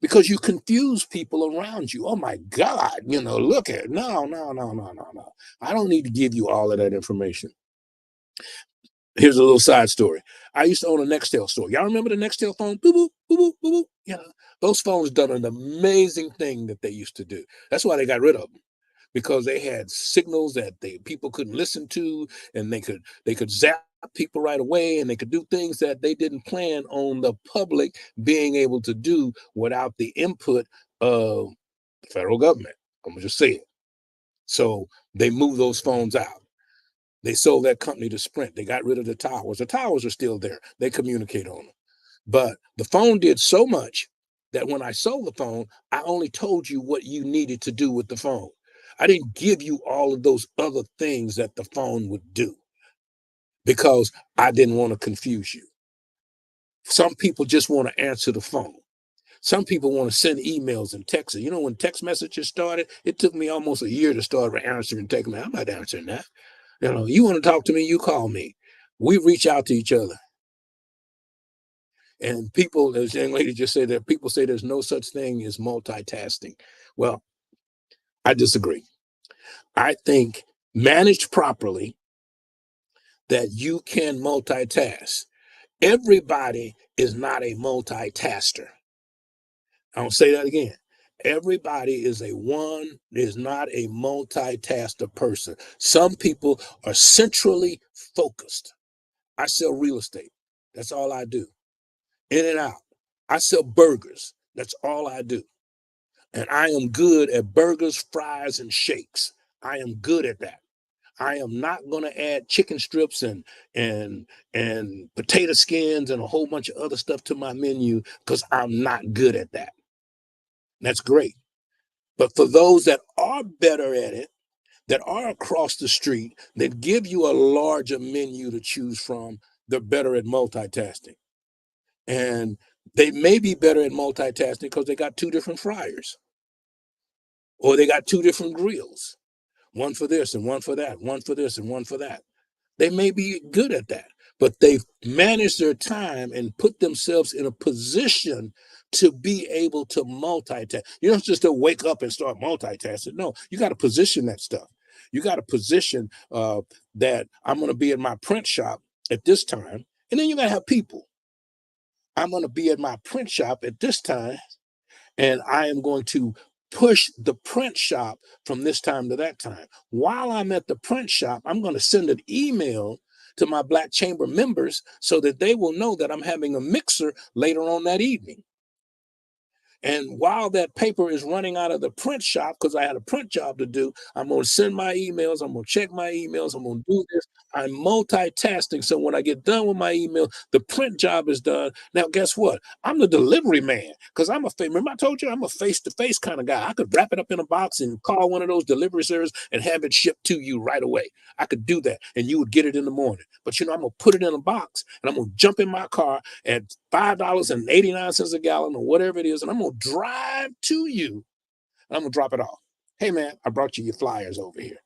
because you confuse people around you. Oh my God, look at it. No. I don't need to give you all of that information. Here's a little side story. I used to own a Nextel store. Y'all remember the Nextel phone? Boop, boop, boop, boop, boop, boop. Those phones done an amazing thing that they used to do. That's why they got rid of them, because they had signals that people couldn't listen to, and they could zap people right away, and they could do things that they didn't plan on the public being able to do without the input of the federal government. I'm gonna just say it. So they moved those phones out. They sold that company to Sprint. They got rid of the towers. The towers are still there. They communicate on them. But the phone did so much that when I sold the phone, I only told you what you needed to do with the phone. I didn't give you all of those other things that the phone would do because I didn't want to confuse you. Some people just want to answer the phone. Some people want to send emails and texts. You know, when text messages started, it took me almost a year to start answering text. I'm not answering that. You know, you want to talk to me, you call me. We reach out to each other. And people, as young lady just said, that people say there's no such thing as multitasking. Well, I disagree. I think managed properly that you can multitask. Everybody is not a multitasker. I'll say that again. Everybody is not a multitasker person. Some people are centrally focused. I sell real estate. That's all I do. In and out. I sell burgers. That's all I do. And I am good at burgers, fries, and shakes. I am good at that. I am not going to add chicken strips and potato skins and a whole bunch of other stuff to my menu because I'm not good at that. That's great. But for those that are better at it, that are across the street, that give you a larger menu to choose from, they're better at multitasking. And they may be better at multitasking because they got two different fryers, or they got two different grills, one for this and one for that, one for this and one for that. They may be good at that, but they've managed their time and put themselves in a position to be able to multitask. You don't just wake up and start multitasking. No, you got to position that stuff. You got to position that I'm going to be in my print shop at this time, and then you got to have people. I'm going to be at my print shop at this time, and I am going to push the print shop from this time to that time. While I'm at the print shop, I'm going to send an email to my Black Chamber members so that they will know that I'm having a mixer later on that evening. And while that paper is running out of the print shop, because I had a print job to do, I'm going to send my emails. I'm going to check my emails. I'm going to do this. I'm multitasking. So when I get done with my email, the print job is done. Now, guess what? I'm the delivery man because remember I told you I'm a face-to-face kind of guy. I could wrap it up in a box and call one of those delivery services and have it shipped to you right away. I could do that and you would get it in the morning. But, I'm going to put it in a box and I'm going to jump in my car at $5.89 a gallon or whatever it is, and I'm going to drive to you. And I'm going to drop it off. Hey, man, I brought you your flyers over here.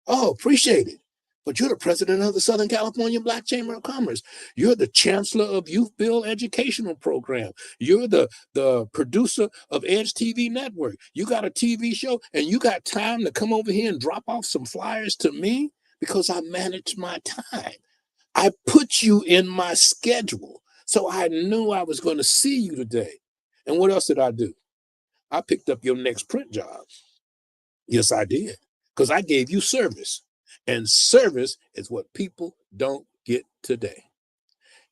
Oh, appreciate it. But you're the president of the Southern California Black Chamber of Commerce. You're the chancellor of Youth Build Educational Program. You're the producer of Edge TV Network. You got a TV show, and you got time to come over here and drop off some flyers to me because I manage my time. I put you in my schedule. So I knew I was going to see you today. And what else did I do? I picked up your next print job. Yes, I did. Because I gave you service. And service is what people don't get today.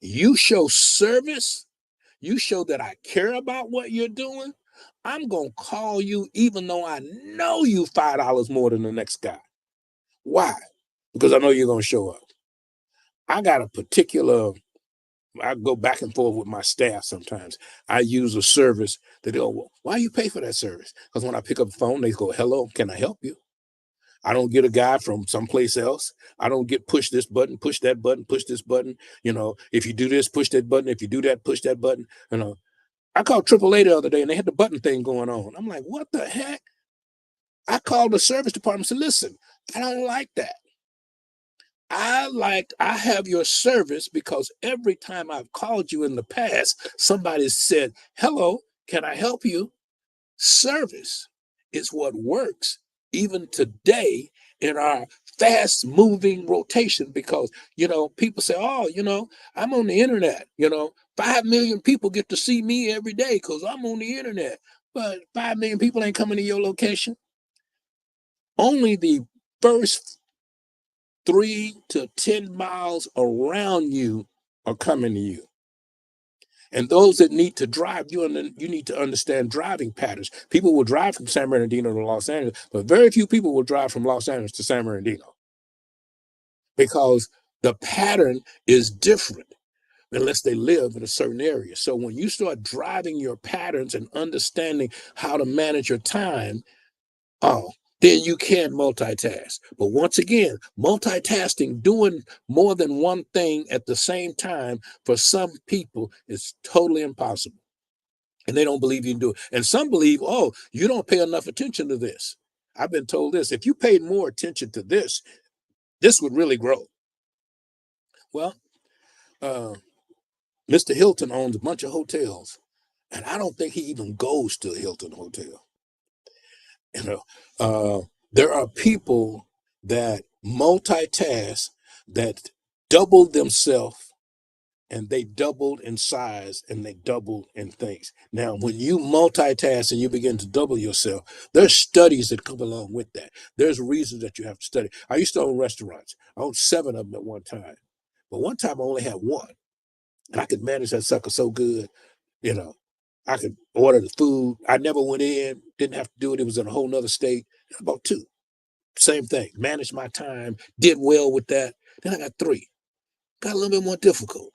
You show service. You show that I care about what you're doing. I'm going to call you even though I know you $5 more than the next guy. Why? Because I know you're going to show up. I got a particular... I go back and forth with my staff sometimes. I use a service that they go, well, why you pay for that service? Because when I pick up the phone, they go, hello, can I help you? I don't get a guy from someplace else. I don't get push this button, push that button, push this button. If you do this, push that button. If you do that, push that button. I called AAA the other day and they had the button thing going on. I'm like, what the heck? I called the service department and said, listen, I don't like that. I have your service because every time I've called you in the past, somebody said, hello, can I help you? Service is what works even today in our fast moving rotation because, people say, oh, I'm on the internet, 5 million people get to see me every day because I'm on the internet, but 5 million people ain't coming to your location. Only the first 3 to 10 miles around you are coming to you. And those that need to drive, you need to understand driving patterns. People will drive from San Bernardino to Los Angeles, but very few people will drive from Los Angeles to San Bernardino because the pattern is different. unless they live in a certain area. So when you start driving your patterns and understanding how to manage your time, oh, then you can multitask. But once again, multitasking, doing more than one thing at the same time, for some people is totally impossible. And they don't believe you can do it. And some believe, oh, you don't pay enough attention to this. I've been told this: if you paid more attention to this, this would really grow. Well, Mr. Hilton owns a bunch of hotels, and I don't think he even goes to a Hilton hotel. You know, there are people that multitask, that double themselves, and they doubled in size and they doubled in things. Now, when you multitask and you begin to double yourself, there's studies that come along with that. There's reasons that you have to study. I used to own restaurants. I owned 7 of them at one time. But one time I only had one, and I could manage that sucker so good, you know. I could order the food. I never went in, didn't have to do it. It was in a whole nother state. About 2. Same thing. Managed my time, did well with that. Then I got 3. Got a little bit more difficult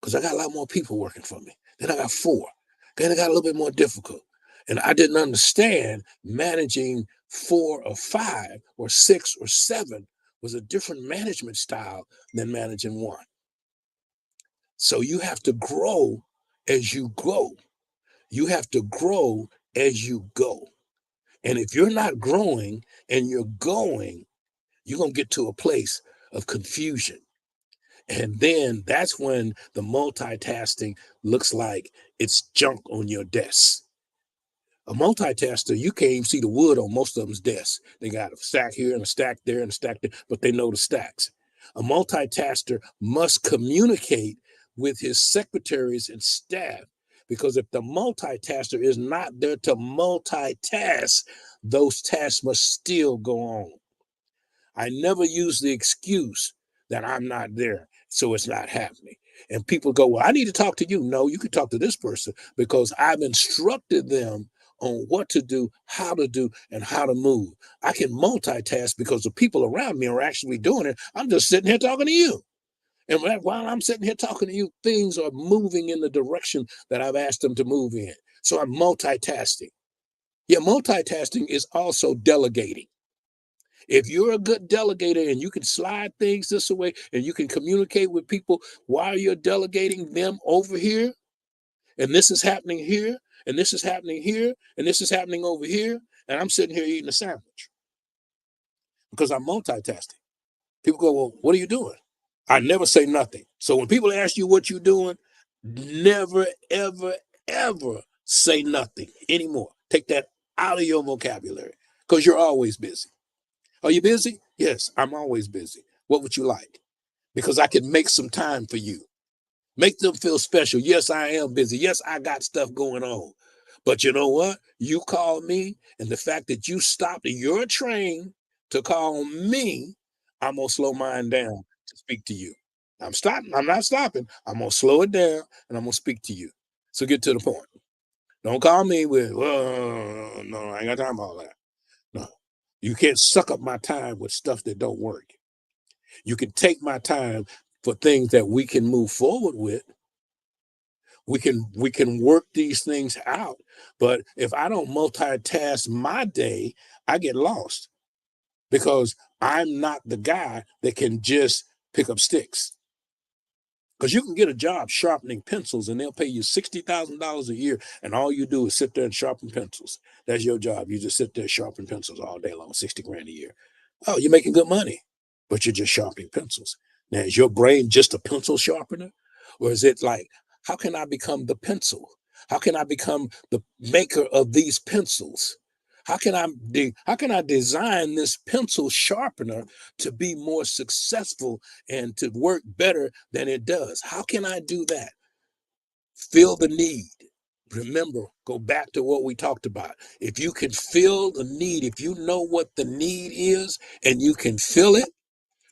because I got a lot more people working for me. Then I got 4. Then I got a little bit more difficult. And I didn't understand managing 4 or 5 or 6 or 7 was a different management style than managing 1. So you have to grow as you go. You have to grow as you go. And if you're not growing and you're going, you're going to get to a place of confusion. And then that's when the multitasking looks like it's junk on your desk. A multitasker, you can't even see the wood on most of them's desks. They got a stack here and a stack there and a stack there, but they know the stacks. A multitasker must communicate with his secretaries and staff, because if the multitasker is not there to multitask, those tasks must still go on. I never use the excuse that I'm not there, so it's not happening. And people go, well, I need to talk to you. No, you can talk to this person because I've instructed them on what to do, how to do, and how to move. I can multitask because the people around me are actually doing it. I'm just sitting here talking to you. And while I'm sitting here talking to you, things are moving in the direction that I've asked them to move in. So I'm multitasking. Yeah, multitasking is also delegating. If you're a good delegator and you can slide things this way and you can communicate with people while you're delegating them over here, and this is happening here, and this is happening here, and this is happening over here, and I'm sitting here eating a sandwich because I'm multitasking. People go, well, what are you doing? I never say nothing. So when people ask you what you're doing, never, ever, ever say nothing anymore. Take that out of your vocabulary because you're always busy. Are you busy? Yes, I'm always busy. What would you like? Because I can make some time for you. Make them feel special. Yes, I am busy. Yes, I got stuff going on. But you know what? You call me, and the fact that you stopped your train to call me, I'm going to slow mine down to speak to you. I'm not stopping. I'm going to slow it down, and I'm going to speak to you. So get to the point. Don't call me with, well, no, I ain't got time for all that. No. You can't suck up my time with stuff that don't work. You can take my time for things that we can move forward with. We can work these things out. But if I don't multitask my day, I get lost because I'm not the guy that can just pick up sticks. Because you can get a job sharpening pencils and they'll pay you $60,000 a year, and all you do is sit there and sharpen pencils. That's your job. You just sit there sharpening pencils all day long, 60 grand a year. Oh, you're making good money, but you're just sharpening pencils. Now, is your brain just a pencil sharpener? Or is it like, how can I become the pencil? How can I become the maker of these pencils? How can I design this pencil sharpener to be more successful and to work better than it does? How can I do that? Feel the need. Remember, go back to what we talked about. If you can feel the need, if you know what the need is and you can feel it,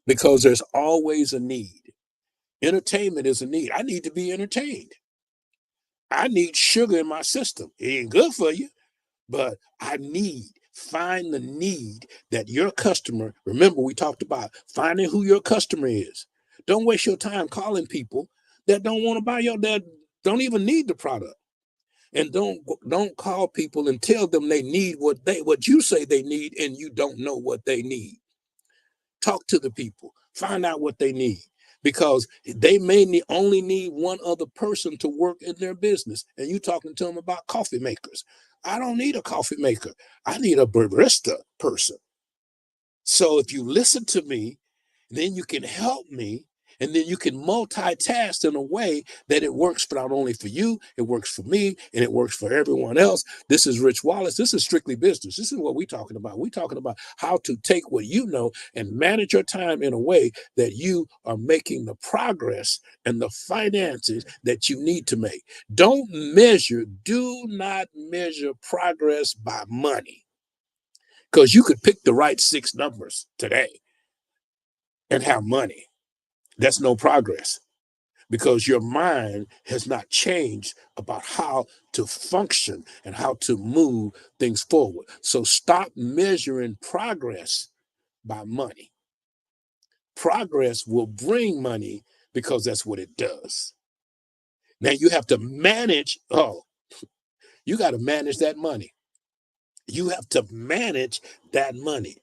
because there's always a need. Entertainment is a need. I need to be entertained. I need sugar in my system. It ain't good for you. But find the need that your customer, remember we talked about finding who your customer is. Don't waste your time calling people that don't want to buy that don't even need the product. And don't call people and tell them they need what you say they need, and you don't know what they need. Talk to the people, find out what they need, because they may only need one other person to work in their business. And you talking to them about coffee makers. I don't need a coffee maker. I need a barista person. So if you listen to me, then you can help me, and then you can multitask in a way that it works for not only for you, it works for me, and it works for everyone else. This is Rich Wallace. This is Strictly Business. This is what we're talking about. We're talking about how to take what you know and manage your time in a way that you are making the progress and the finances that you need to make. Do not measure progress by money, because you could pick the right 6 numbers today and have money. That's no progress, because your mind has not changed about how to function and how to move things forward. So stop measuring progress by money. Progress will bring money, because that's what it does. Now you have to manage, you got to manage that money. You have to manage that money.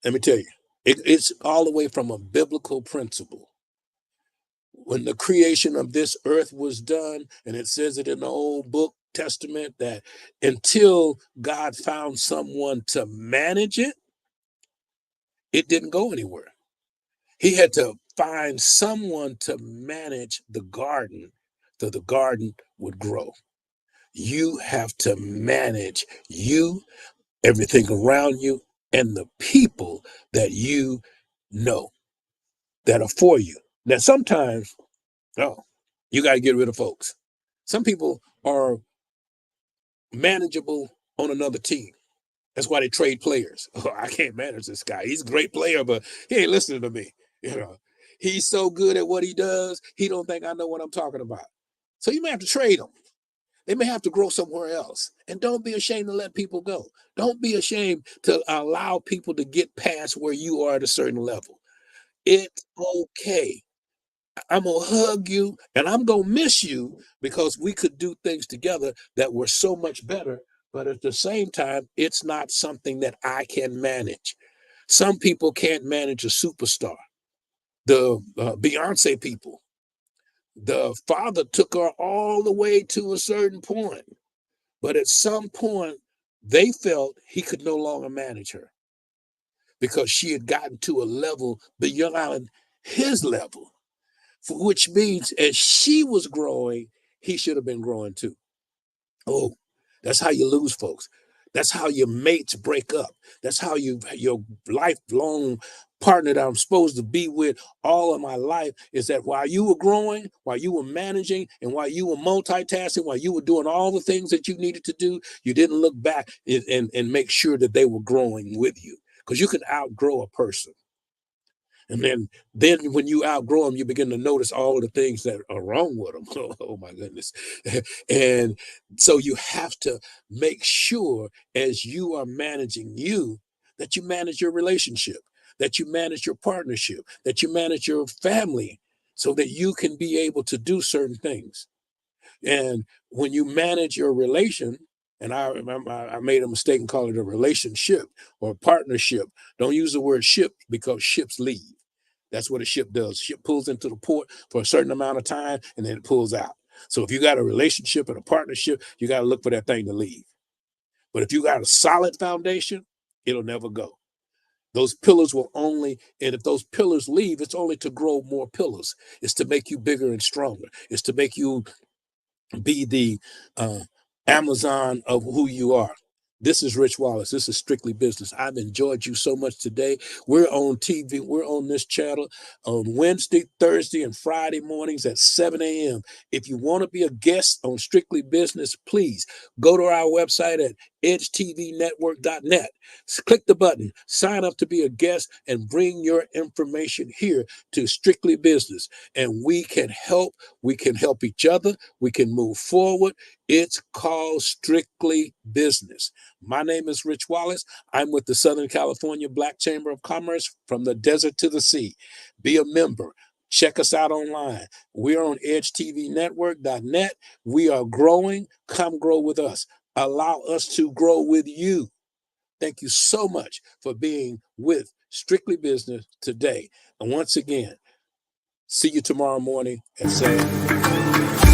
Let me tell you, it's all the way from a biblical principle. When the creation of this earth was done, and it says it in the Old Book Testament, that until God found someone to manage it, it didn't go anywhere. He had to find someone to manage the garden so the garden would grow. You have to manage you, everything around you, and the people that you know that are for you. Now, sometimes, you got to get rid of folks. Some people are manageable on another team. That's why they trade players. Oh, I can't manage this guy. He's a great player, but he ain't listening to me. He's so good at what he does, he don't think I know what I'm talking about. So you may have to trade him. They may have to grow somewhere else. And don't be ashamed to let people go. Don't be ashamed to allow people to get past where you are at a certain level. It's okay. I'm going to hug you and I'm going to miss you, because we could do things together that were so much better. But at the same time, it's not something that I can manage. Some people can't manage a superstar. The Beyonce people, the father took her all the way to a certain point. But at some point, they felt he could no longer manage her, because she had gotten to a level beyond his level, which means as she was growing, he should have been growing too. Oh, that's how you lose folks. That's how your mates break up. That's how your lifelong partner that I'm supposed to be with all of my life is that while you were growing, while you were managing, and while you were multitasking, while you were doing all the things that you needed to do, you didn't look back and make sure that they were growing with you, because you can outgrow a person. And then when you outgrow them, you begin to notice all the things that are wrong with them. Oh my goodness. And so you have to make sure, as you are managing you, that you manage your relationship, that you manage your partnership, that you manage your family, so that you can be able to do certain things. And when you manage your relation, and I remember I made a mistake and called it a relationship or a partnership. Don't use the word ship, because ships leave. That's what a ship does. Ship pulls into the port for a certain amount of time, and then it pulls out. So if you got a relationship and a partnership, you got to look for that thing to leave. But if you got a solid foundation, it'll never go. Those pillars will only, and if those pillars leave, it's only to grow more pillars. It's to make you bigger and stronger. It's to make you be the Amazon of who you are. This is Rich Wallace. This is Strictly Business. I've enjoyed you so much today. We're on TV. We're on this channel on Wednesday, Thursday, and Friday mornings at 7 a.m. If you want to be a guest on Strictly Business, please go to our website at edgetvnetwork.net. Click the button, sign up to be a guest, and bring your information here to Strictly Business. And we can help. We can help each other. We can move forward. It's called Strictly Business. My name is Rich Wallace. I'm with the Southern California Black Chamber of Commerce, from the desert to the sea. Be a member. Check us out online. We're on edgetvnetwork.net. We are growing. Come grow with us. Allow us to grow with you. Thank you so much for being with Strictly Business today. And once again, see you tomorrow morning at 7.